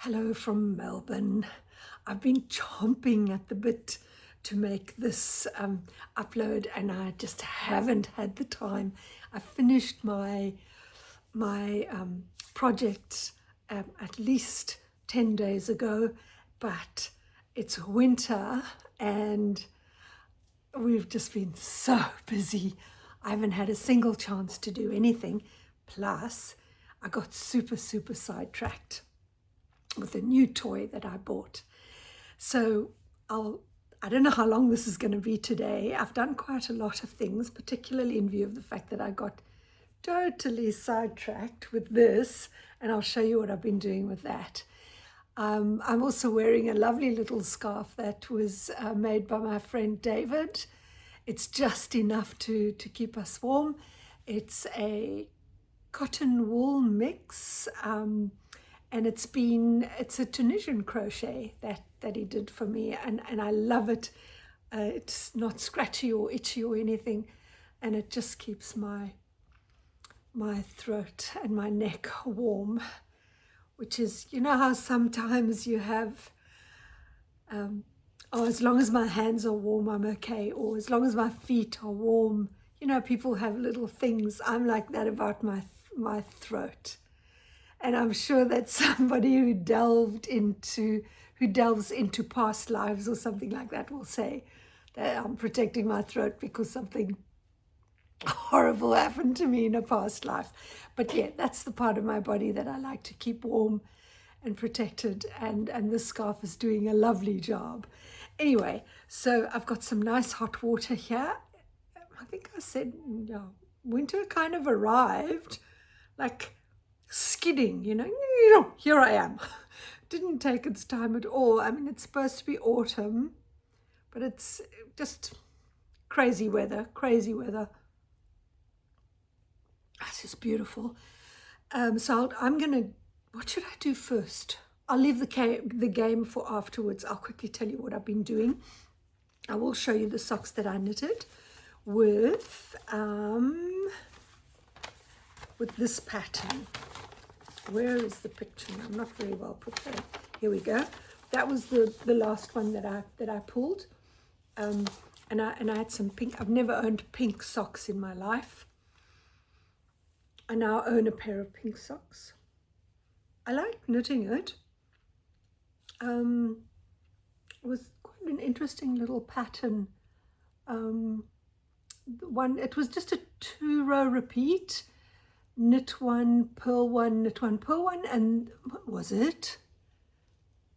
Hello from Melbourne. I've been chomping at the bit to make this upload, and I just haven't had the time. I finished my project at least 10 days ago, but it's winter and we've just been so busy. I haven't had a single chance to do anything. Plus, I got super sidetracked with a new toy that I bought. So I don't know how long this is going to be today. I've done quite a lot of things, particularly in view of the fact that I got totally sidetracked with this, and I'll show you what I've been doing with that. I'm also wearing a lovely little scarf that was made by my friend David. It's just enough to keep us warm. It's a cotton wool mix, and it's a Tunisian crochet that he did for me, and I love it. It's not scratchy or itchy or anything, and it just keeps my throat and my neck warm, which is, you know how sometimes you have oh, as long as my hands are warm, I'm okay, or as long as my feet are warm. You know, people have little things. I'm like that about my throat. And I'm sure that somebody who delves into past lives or something like that will say that I'm protecting my throat because something horrible happened to me in a past life. But yeah, that's the part of my body that I like to keep warm and protected, and this scarf is doing a lovely job. Anyway, so I've got some nice hot water here. I think I said, yeah, winter kind of arrived, like skidding, here I am. Didn't take its time at all. I mean, it's supposed to be autumn, but it's just crazy weather. That's just beautiful. So I'm gonna, what should I do first? I'll leave the game for afterwards. I'll quickly tell you what I've been doing. I will show you the socks that I knitted with this pattern. Where is the picture? I'm not very well prepared. Here we go. That was the last one that I pulled, and I had some pink. I've never owned pink socks in my life. I now own a pair of pink socks. I like knitting it. It was quite an interesting little pattern. It was just a 2-row repeat. Knit one, purl one, knit one, purl one, and what was it?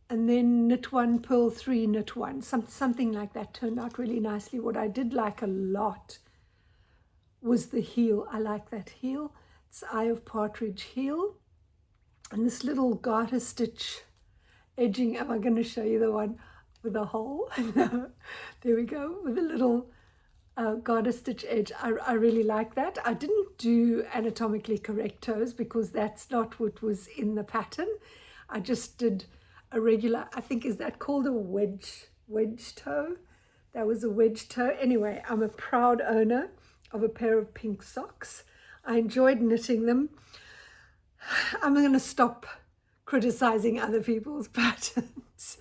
And then knit one, purl 3, knit 1. Something like that turned out really nicely. What I did like a lot was the heel. I like that heel. It's Eye of Partridge heel. And this little garter stitch edging. Am I going to show you the one with a hole? There we go, with a little garter stitch edge. I really like that. I didn't do anatomically correct toes because that's not what was in the pattern. I just did a regular, I think, is that called a wedge toe? That was a wedge toe. Anyway, I'm a proud owner of a pair of pink socks. I enjoyed knitting them. I'm going to stop criticizing other people's patterns.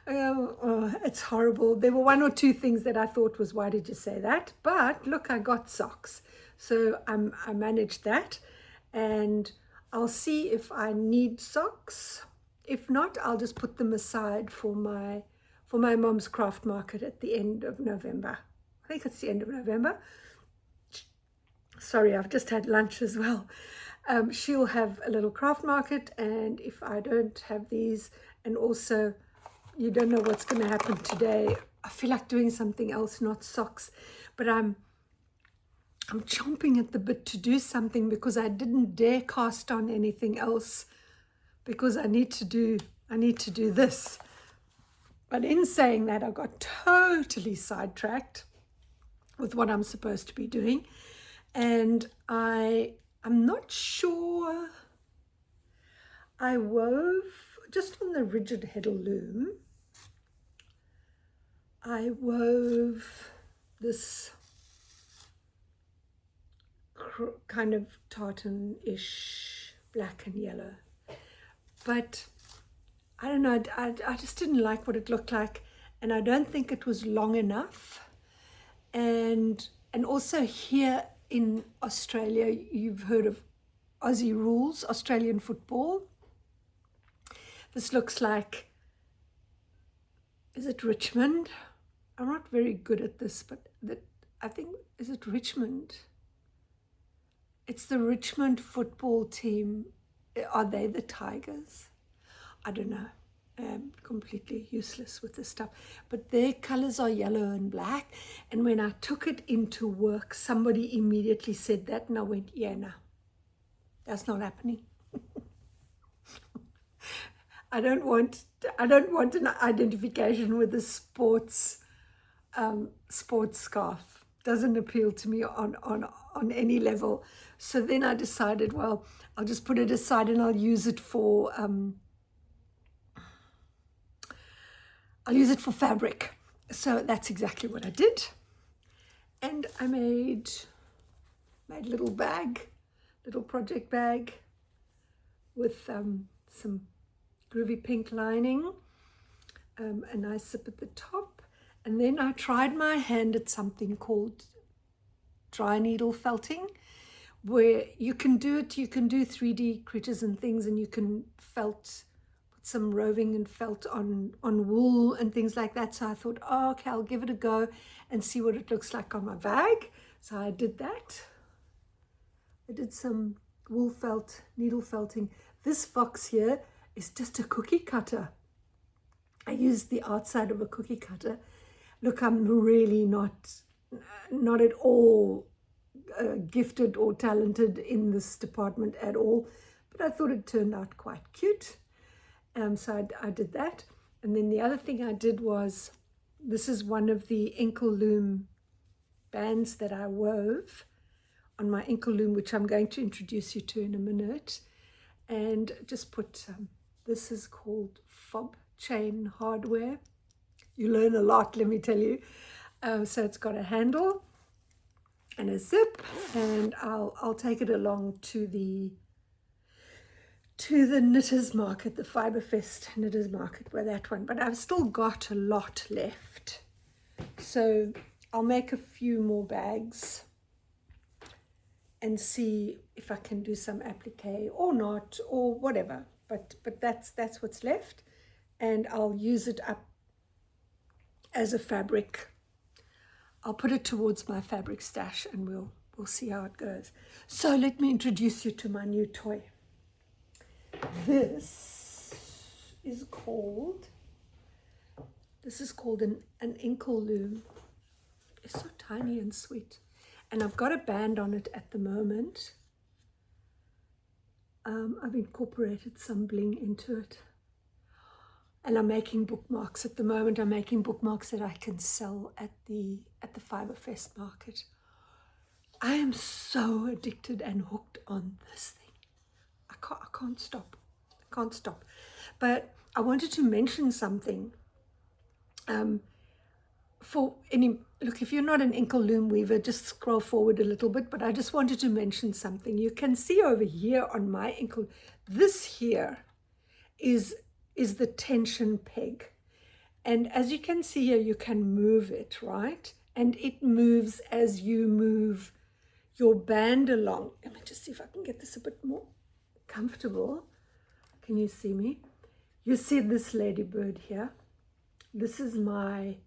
It's horrible. There were 1 or 2 things that I thought was, why did you say that? But look, I got socks. So I managed that, and I'll see if I need socks. If not, I'll just put them aside for my mom's craft market at the end of November. I think it's the end of November. Sorry, I've just had lunch as well. She'll have a little craft market, and if I don't have these, and also you don't know what's going to happen today, I feel like doing something else, not socks, but I'm chomping at the bit to do something because I didn't dare cast on anything else because I need to do this. But in saying that, I got totally sidetracked with what I'm supposed to be doing, and I'm not sure. I wove just on the rigid heddle loom. I wove this kind of tartan-ish black and yellow, but I don't know, I just didn't like what it looked like, and I don't think it was long enough. And also here in Australia, you've heard of Aussie rules, Australian football. This looks like, is it Richmond? I'm not very good at this, but I think, is it Richmond? It's the Richmond football team. Are they the Tigers? I don't know. I'm completely useless with this stuff. But their colors are yellow and black. And when I took it into work, somebody immediately said that, and I went, yeah, no, that's not happening. I don't want an identification with a sports scarf. Doesn't appeal to me on any level. So then I decided, well, I'll just put it aside and I'll use it for fabric. So that's exactly what I did. And I made a little project bag with some groovy pink lining, a nice zip at the top. And then I tried my hand at something called dry needle felting, where you can do 3D creatures and things, and you can put some roving and felt on wool and things like that. So I thought, oh, okay, I'll give it a go and see what it looks like on my bag. So I did that. I did some wool felt, needle felting. This fox here is just a cookie cutter. I used the outside of a cookie cutter. Look, I'm really not at all gifted or talented in this department at all, but I thought it turned out quite cute. So I did that. And then the other thing I did was, this is one of the Inkle Loom bands that I wove on my Inkle Loom, which I'm going to introduce you to in a minute. And just put, this is called fob chain hardware. You learn a lot, let me tell you. So it's got a handle and a zip, and I'll take it along to the knitters market, the Fiberfest knitters market, where that one. But I've still got a lot left, so I'll make a few more bags and see if I can do some applique or not, or whatever. But that's what's left, and I'll use it up as a fabric. I'll put it towards my fabric stash, and we'll see how it goes. So let me introduce you to my new toy. This is called an Inkle Loom. It's so tiny and sweet, and I've got a band on it at the moment. I've incorporated some bling into it. And I'm making bookmarks at the moment. I'm making bookmarks that I can sell at the Fiberfest market. I am so addicted and hooked on this thing. I can't stop. I can't stop. But I wanted to mention something. Look, if you're not an Inkle Loom weaver, just scroll forward a little bit. But I just wanted to mention something. You can see over here on my Inkle, this here is the tension peg, and as you can see here, you can move it, right? And it moves as you move your band along. Let me just see if I can get this a bit more comfortable. Can you see me? You see this ladybird here? This is my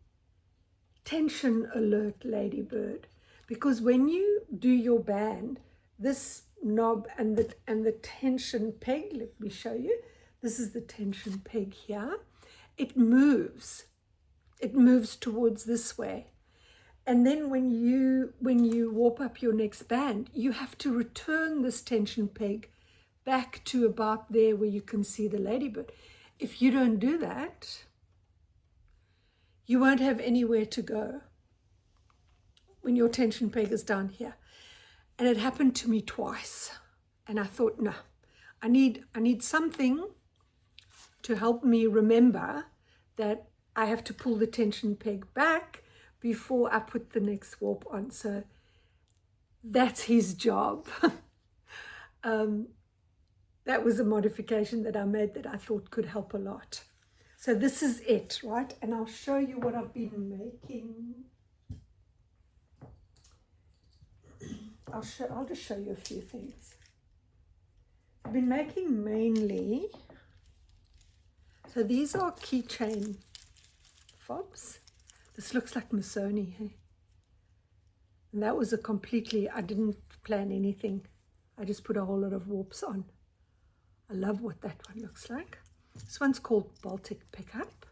tension alert ladybird, because when you do your band, this knob and the tension peg, let me show you. This is the tension peg here. It moves towards this way. And then when you warp up your next band, you have to return this tension peg back to about there where you can see the ladybird. If you don't do that, you won't have anywhere to go when your tension peg is down here. And it happened to me twice. And I thought, no, I need something to help me remember that I have to pull the tension peg back before I put the next warp on. So that's his job. that was a modification that I made that I thought could help a lot. So this is it, right? And I'll show you what I've been making. I'll just show you a few things. I've been making mainly, so these are keychain fobs. This looks like Missoni, hey? And that was a completely, I didn't plan anything. I just put a whole lot of warps on. I love what that one looks like. This one's called Baltic Pickup.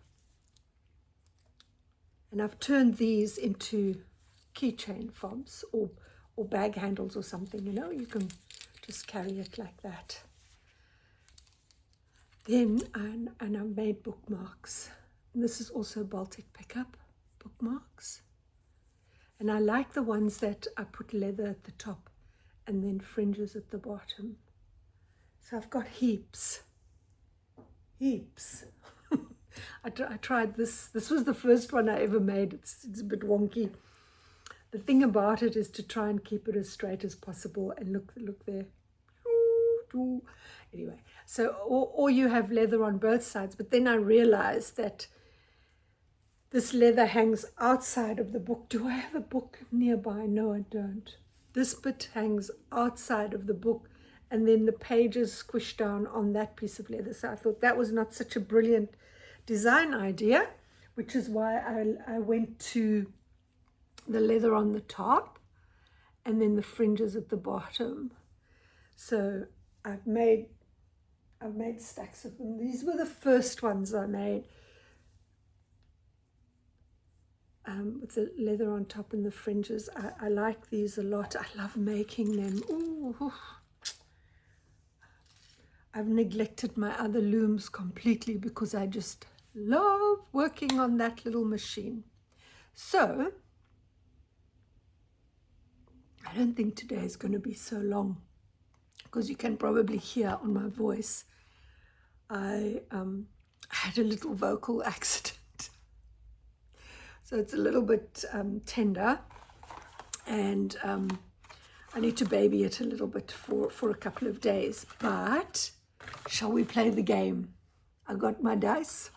And I've turned these into keychain fobs or bag handles or something, you know, you can just carry it like that. Then, and I've made bookmarks. And this is also Baltic Pickup bookmarks. And I like the ones that I put leather at the top and then fringes at the bottom. So I've got heaps. I tried this. This was the first one I ever made. It's a bit wonky. The thing about it is to try and keep it as straight as possible. And look there. Anyway, so or you have leather on both sides. But then I realized that this leather hangs outside of the book. Do I have a book nearby? No, I don't. This bit hangs outside of the book, and then the pages squish down on that piece of leather. So I thought that was not such a brilliant design idea, which is why I went to the leather on the top and then the fringes at the bottom. So I've made stacks of them. These were the first ones I made. With the leather on top and the fringes. I like these a lot. I love making them. Ooh. I've neglected my other looms completely because I just love working on that little machine. So, I don't think today is going to be so long because you can probably hear on my voice I had a little vocal accident. So it's a little bit tender, and I need to baby it a little bit for a couple of days. But shall we play the game? I got my dice.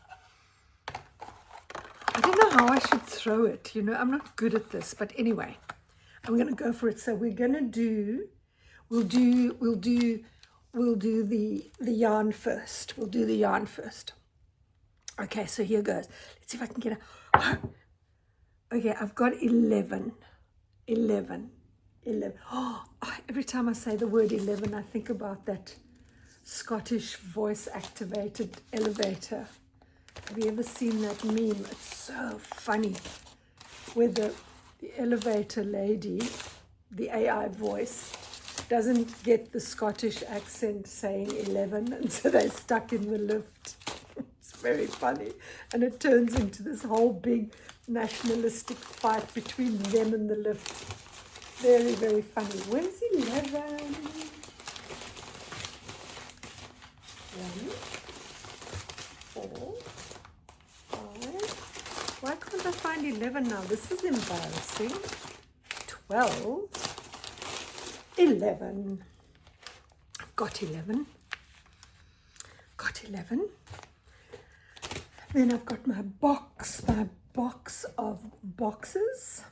I don't know how I should throw it. You know, I'm not good at this. But anyway, I'm going to go for it. So we're going to do, we'll do the yarn first. We'll do the yarn first. Okay, so here goes. Let's see if I can get a... Okay, I've got 11. Oh, every time I say the word 11, I think about that Scottish voice-activated elevator. Have you ever seen that meme? It's so funny. Where the elevator lady, the AI voice, doesn't get the Scottish accent saying 11, and so they're stuck in the lift. It's very funny. And it turns into this whole big nationalistic fight between them and the lift. Very, very funny. Where's 11? 1, 4, 5. Why can't I find 11 now? This is embarrassing. 12. 11. I've got 11. Got 11. Then I've got my box of boxes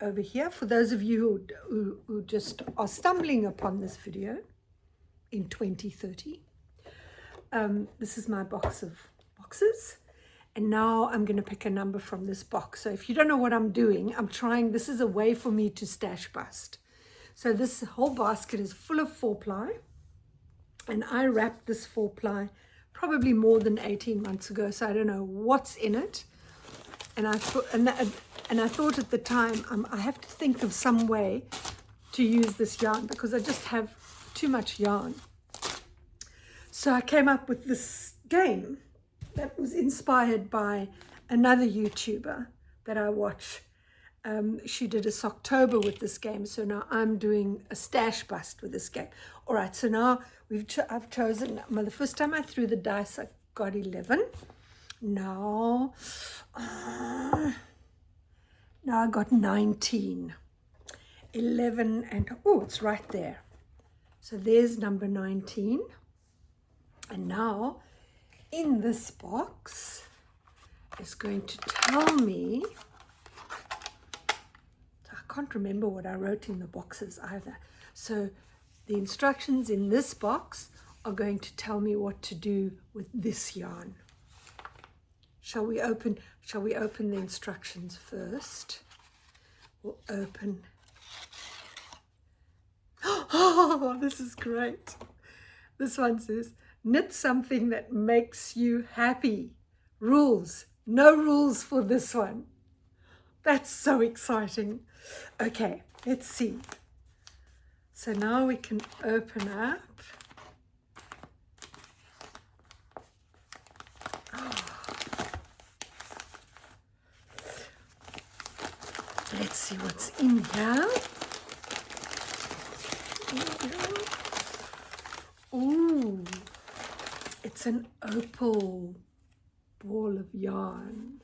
over here. For those of you who just are stumbling upon this video in 2030, this is my box of boxes. And now I'm going to pick a number from this box. So if you don't know what I'm doing, this is a way for me to stash bust. So this whole basket is full of 4-ply. And I wrapped this 4-ply probably more than 18 months ago. So I don't know what's in it. And I thought at the time, I have to think of some way to use this yarn because I just have too much yarn. So I came up with this game that was inspired by another YouTuber that I watch. She did a Socktober with this game, so now I'm doing a stash bust with this game. All right, so now I've chosen, the first time I threw the dice, I got 11. Now I got 19. 11 and, oh, it's right there. So there's number 19. And now in this box is going to tell me, I can't remember what I wrote in the boxes either. So the instructions in this box are going to tell me what to do with this yarn. Shall we open the instructions first? We'll open. Oh, this is great. This one says, knit something that makes you happy. Rules. No rules for this one. That's so exciting. Okay, let's see. So now we can open up. Let's see what's in here. Ooh, it's an opal ball of yarn.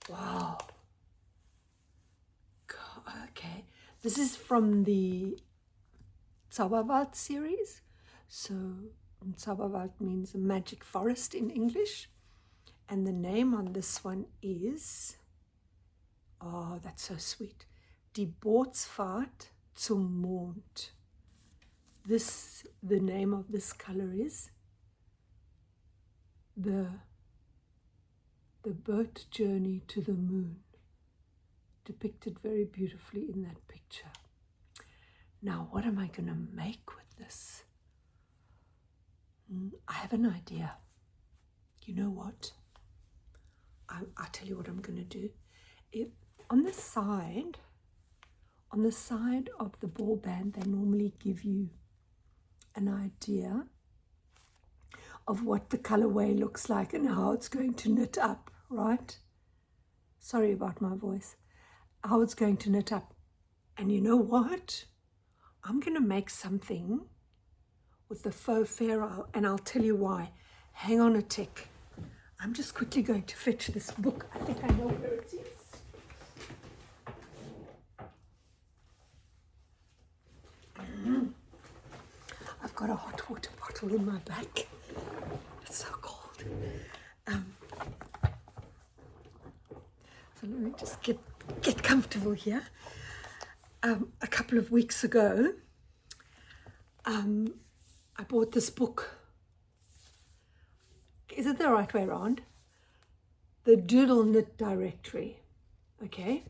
Wow. Okay, this is from the Zauberwald series. So Zauberwald means a magic forest in English. And the name on this one is, oh, that's so sweet, Die Bootsfahrt zum Mond. The name of this color is the boat journey to the moon, depicted very beautifully in that picture. Now, what am I going to make with this? I have an idea. You know what? I'll tell you what I'm going to do. On the side of the ball band, they normally give you an idea of what the colorway looks like and how it's going to knit up, right? Sorry about my voice. How it's going to knit up. And you know what? I'm going to make something with the faux ferrule, and I'll tell you why. Hang on a tick. I'm just quickly going to fetch this book. I think I know where it is. I've got a hot water bottle in my back. It's so cold. So let me just get comfortable here. A couple of weeks ago, I bought this book. Is it the right way around? The Doodle Knit Directory. Okay.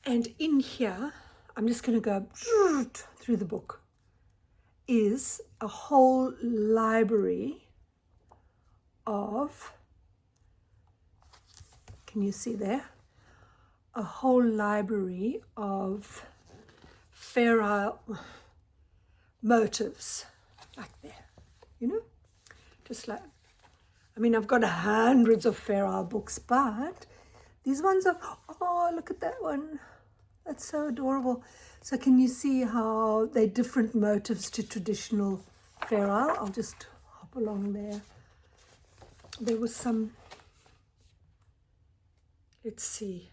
And in here, I'm just going to go through the book, is a whole library of, can you see there? A whole library of ferrule motifs, like there, you know, just like, I mean, I've got hundreds of ferrule books, but these ones are, oh, look at that one. That's so adorable. So can you see how they're different motifs to traditional ferrule? I'll just hop along there. There was some, let's see.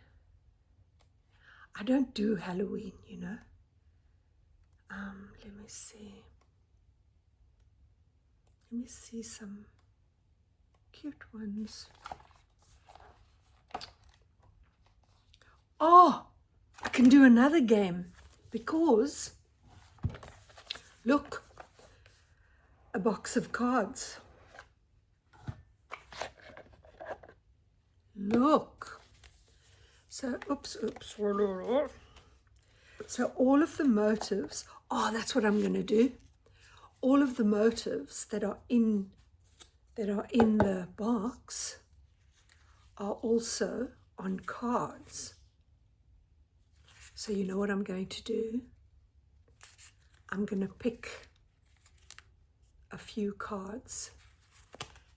I don't do Halloween, you know. Let me see. Let me see some cute ones. Oh, I can do another game because, look, a box of cards. Look. So, oops. So all of the motifs, oh, that's what I'm going to do. All of the motifs that are in the box are also on cards. So you know what I'm going to do? I'm going to pick a few cards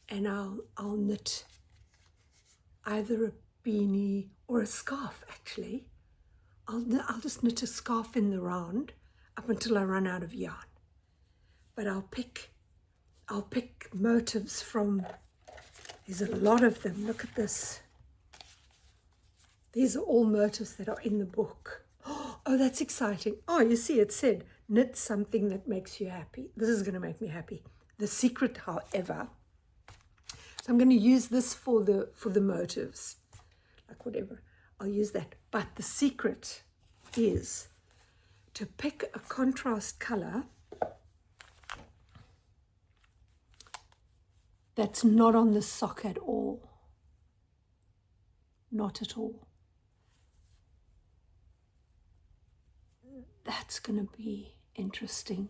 and I'll knit either a beanie or a scarf, actually. I'll just knit a scarf in the round up until I run out of yarn. But I'll pick motifs from, there's a lot of them. Look at this. These are all motifs that are in the book. Oh, that's exciting. Oh, you see, it said knit something that makes you happy. This is going to make me happy. The secret, however, so I'm going to use this for the motives, like whatever. I'll use that. But the secret is to pick a contrast color that's not on the sock at all. Not at all. That's going to be interesting,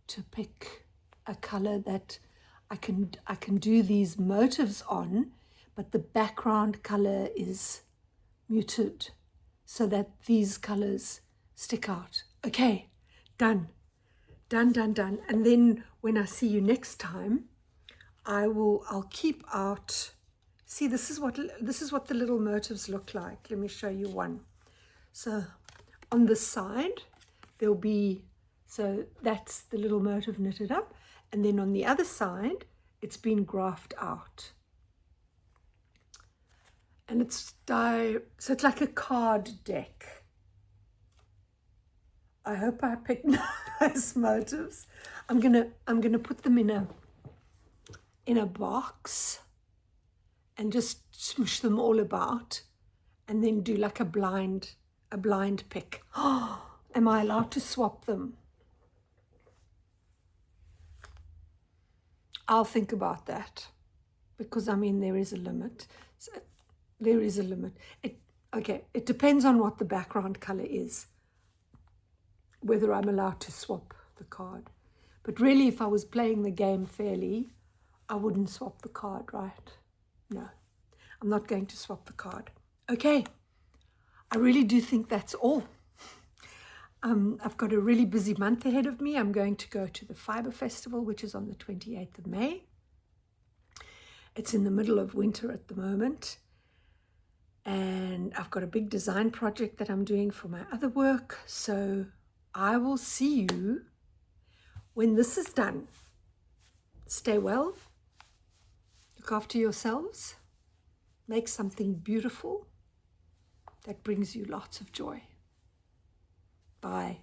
to pick a color that I can do these motives on, but the background color is muted so that these colors stick out. Okay, done. And then when I see you next time, I'll keep out. See, this is what the little motives look like. Let me show you one. So on the side there'll be, so that's the little motive knitted up, and then on the other side it's been graphed out, and so it's like a card deck. I hope I picked nice motives. I'm gonna put them in a box and just smush them all about, and then do like a blind pick. Oh, am I allowed to swap them? I'll think about that, because I mean there is a limit. So there is a limit. It depends on what the background color is, whether I'm allowed to swap the card. But really, if I was playing the game fairly, I wouldn't swap the card, right? No, I'm not going to swap the card. Okay, I really do think that's all. I've got a really busy month ahead of me. I'm going to go to the Fibre Festival, which is on the 28th of May. It's in the middle of winter at the moment. And I've got a big design project that I'm doing for my other work. So I will see you when this is done. Stay well. Look after yourselves. Make something beautiful that brings you lots of joy. Bye.